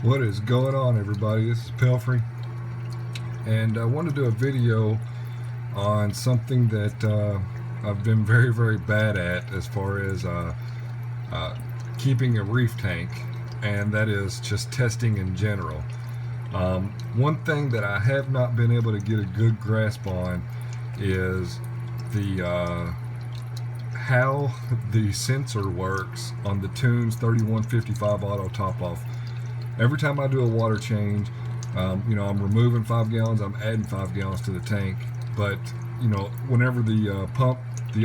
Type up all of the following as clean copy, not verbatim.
What is going on, everybody? This is Pelfrey, and I want to do a video on something that I've been very bad at as far as keeping a reef tank, and that is just testing in general. One thing that I have not been able to get a good grasp on is the how the sensor works on the Tunze 3155 auto top off. Every time I do a water change, I'm removing 5 gallons, I'm adding 5 gallons to the tank. But whenever the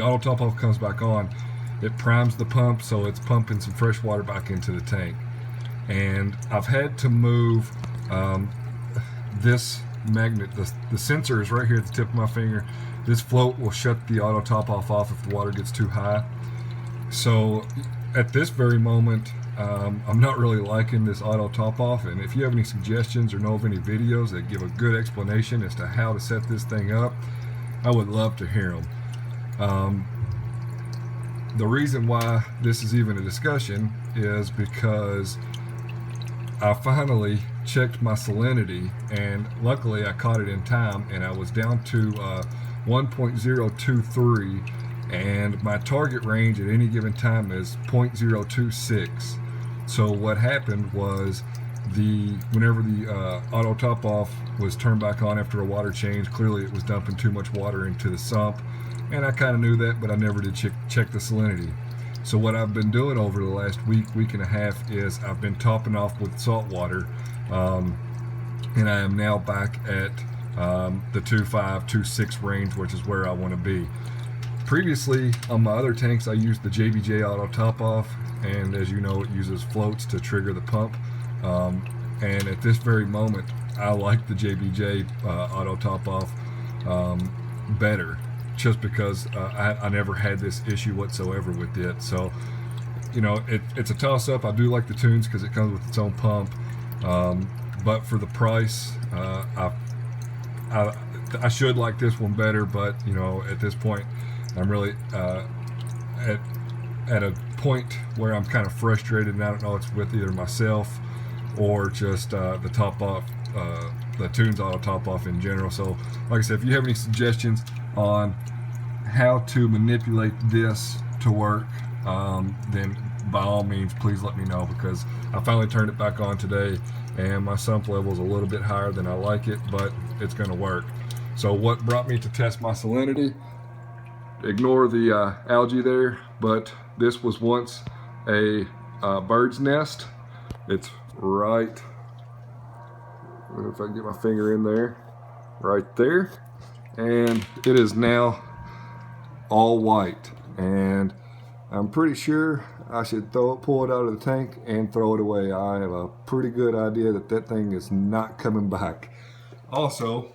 auto top off comes back on, it primes the pump, so it's pumping some fresh water back into the tank. And I've had to move this magnet. The sensor is right here at the tip of my finger. This float will shut the auto top off if the water gets too high. So at this very moment, I'm not really liking this auto top off, and if you have any suggestions or know of any videos that give a good explanation as to how to set this thing up, I would love to hear them. The reason why this is even a discussion is because I finally checked my salinity, and luckily I caught it in time, and I was down to 1.023, and my target range at any given time is 0.026. So what happened was whenever the auto top off was turned back on after a water change, clearly it was dumping too much water into the sump, and I kind of knew that, but I never did check the salinity. So what I've been doing over the last week and a half is I've been topping off with salt water, and I am now back at the 2.5, 2.6 range, which is where I want to be. Previously, on my other tanks, I used the JBJ auto top off, and as you know, it uses floats to trigger the pump. And at this very moment, I like the JBJ auto top off better, just because I never had this issue whatsoever with it. So, it's a toss up. I do like the Tunze because it comes with its own pump, but for the price, I should like this one better. But at this point, I'm really at a point where I'm kind of frustrated, and I don't know if it's with either myself or just the top off, the Tunze auto top off in general. So, like I said, if you have any suggestions on how to manipulate this to work, then by all means, please let me know, because I finally turned it back on today, and my sump level is a little bit higher than I like it, but it's going to work. So, what brought me to test my salinity? Ignore the algae there, but this was once a bird's nest. It's right, if I can get my finger in there, right there, and it is now all white, and I'm pretty sure I should pull it out of the tank and throw it away. I have a pretty good idea that thing is not coming back. Also,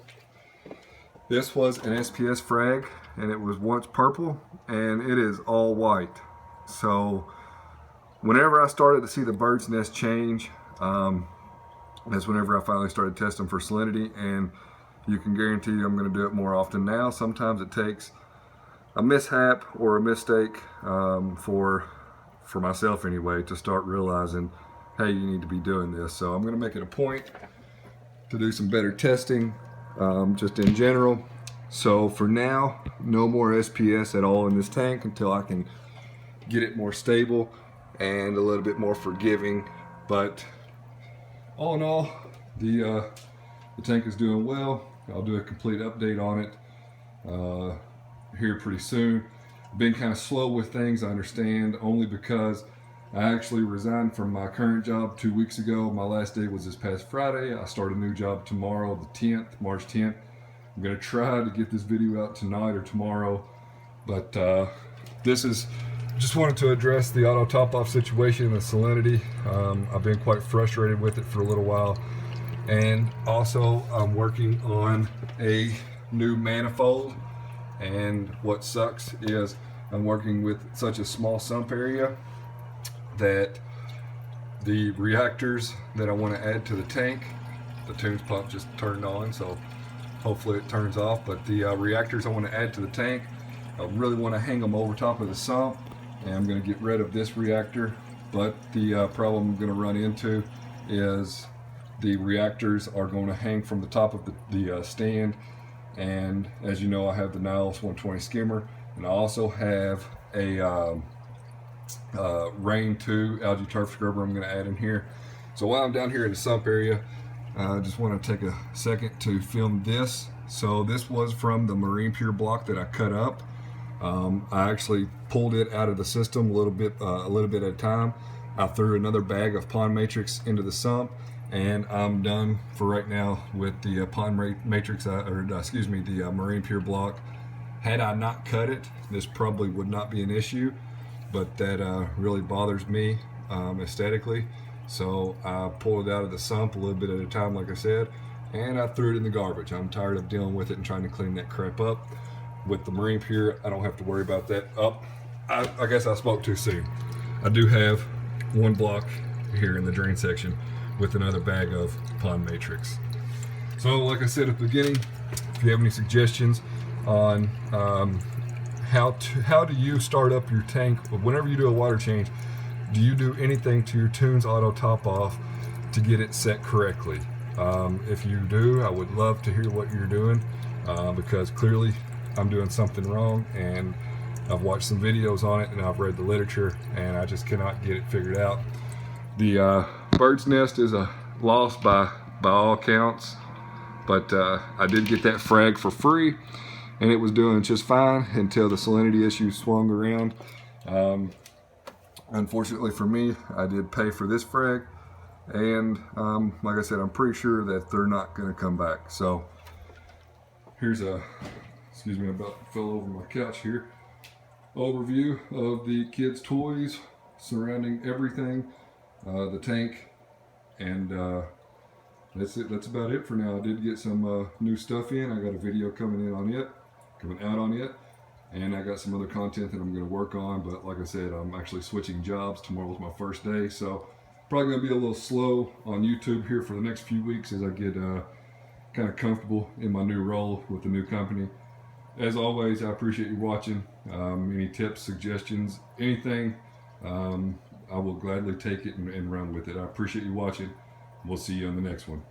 this was an SPS frag, and it was once purple, and it is all white. So whenever I started to see the bird's nest change, that's whenever I finally started testing for salinity, and you can guarantee I'm going to do it more often now. Sometimes it takes a mishap or a mistake for myself anyway to start realizing, hey, you need to be doing this. So I'm going to make it a point to do some better testing, just in general. So for now, no more SPS at all in this tank until I can get it more stable and a little bit more forgiving. But all in all, the tank is doing well. I'll do a complete update on it here pretty soon. Been kind of slow with things, I understand, only because I actually resigned from my current job 2 weeks ago. My last day was this past Friday. I start a new job tomorrow, the 10th, March 10th. I'm going to try to get this video out tonight or tomorrow, but this is just wanted to address the auto top off situation and the salinity. I've been quite frustrated with it for a little while, and also I'm working on a new manifold, and what sucks is I'm working with such a small sump area that the reactors that I want to add to the tank, the Tunze pump just turned on, so hopefully it turns off, but the reactors I want to add to the tank, I really want to hang them over top of the sump, and I'm going to get rid of this reactor. But the problem I'm going to run into is the reactors are going to hang from the top of the stand, and as you know, I have the Nyos 120 skimmer, and I also have a Rain 2 algae turf scrubber I'm going to add in here. So while I'm down here in the sump area, I just want to take a second to film this. So this was from the Marine Pure block that I cut up. I actually pulled it out of the system a little bit at a time. I threw another bag of pond matrix into the sump, and I'm done for right now with the pond matrix, the Marine Pure block. Had I not cut it, this probably would not be an issue, but that really bothers me aesthetically. So I pulled it out of the sump a little bit at a time, like I said, and I threw it in the garbage. I'm tired of dealing with it and trying to clean that crap up. With the Marine Pure, I don't have to worry about that. I guess I spoke too soon. I do have one block here in the drain section with another bag of pond matrix. So like I said at the beginning, if you have any suggestions on how do you start up your tank whenever you do a water change, do you do anything to your Tunze auto top off to get it set correctly? If you do, I would love to hear what you're doing, because clearly I'm doing something wrong, and I've watched some videos on it and I've read the literature and I just cannot get it figured out. The bird's nest is a loss by all counts, but I did get that frag for free and it was doing just fine until the salinity issue swung around. Unfortunately for me, I did pay for this frag, and like I said, I'm pretty sure that they're not going to come back. So here's a, excuse me, I about fell over my couch here, overview of the kids' toys surrounding everything, the tank, and that's it. That's about it for now. I did get some new stuff in. I got a video coming out on it, and I got some other content that I'm going to work on. But like I said, I'm actually switching jobs. Tomorrow's my first day, so probably going to be a little slow on YouTube here for the next few weeks as I get kind of comfortable in my new role with the new company. As always, I appreciate you watching. Any tips, suggestions, anything, I will gladly take it and run with it. I appreciate you watching. We'll see you on the next one.